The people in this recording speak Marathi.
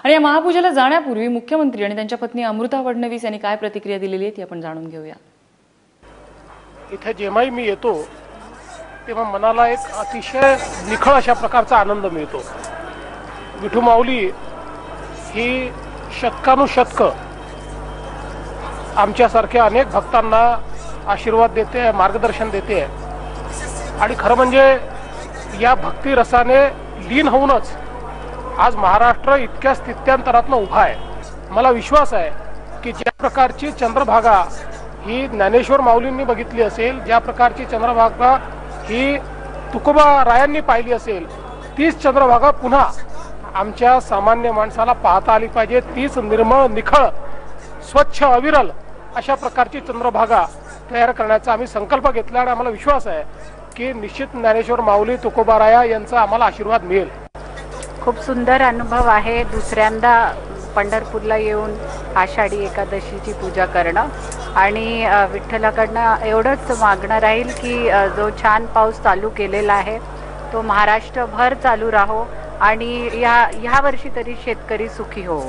आणि या महापूजेला जाण्यापूर्वी मुख्यमंत्री आणि त्यांच्या पत्नी अमृता फडणवीस यांनी काय प्रतिक्रिया दिलेली आहे ती आपण जाणून घेऊया। इथे जेव्हाही मी येतो तेव्हा मनाला एक अतिशय निखळ अशा प्रकारचा आनंद मिळतो। विठू माऊली ही शतकानुशतक आमच्यासारख्या अनेक भक्तांना आशीर्वाद देते, मार्गदर्शन देते आणि खरं म्हणजे या भक्ती रसाने लीन होऊनच आज महाराष्ट्र इतक्या स्थित्यांतरातनं उभा आहे। मला विश्वास आहे की ज्या प्रकारची चंद्रभागा ही ज्ञानेश्वर माऊलींनी बघितली असेल, ज्या प्रकारची चंद्रभागा ही तुकोबा रायांनी पाहिली असेल, तीच चंद्रभागा पुन्हा आमच्या सामान्य माणसाला पाहता आली पाहिजे। तीच निर्मळ, निखळ, स्वच्छ, अविरल अशा प्रकारची चंद्रभागा तयार करण्याचा आम्ही संकल्प घेतला आणि आम्हाला विश्वास आहे की निश्चित ज्ञानेश्वर माऊली तुकोबा राया यांचा आम्हाला आशीर्वाद मिळेल। खूप सुंदर अनुभव आहे दुसऱ्यांदा पंढरपूरला येऊन आषाढी एकादशीची पूजा करणं आणि विठ्ठलाकडनं एवढंच मागणं राहील की जो छान पाऊस चालू केलेला आहे तो महाराष्ट्रभर चालू राहो आणि ह्या वर्षी तरी शेतकरी सुखी हो।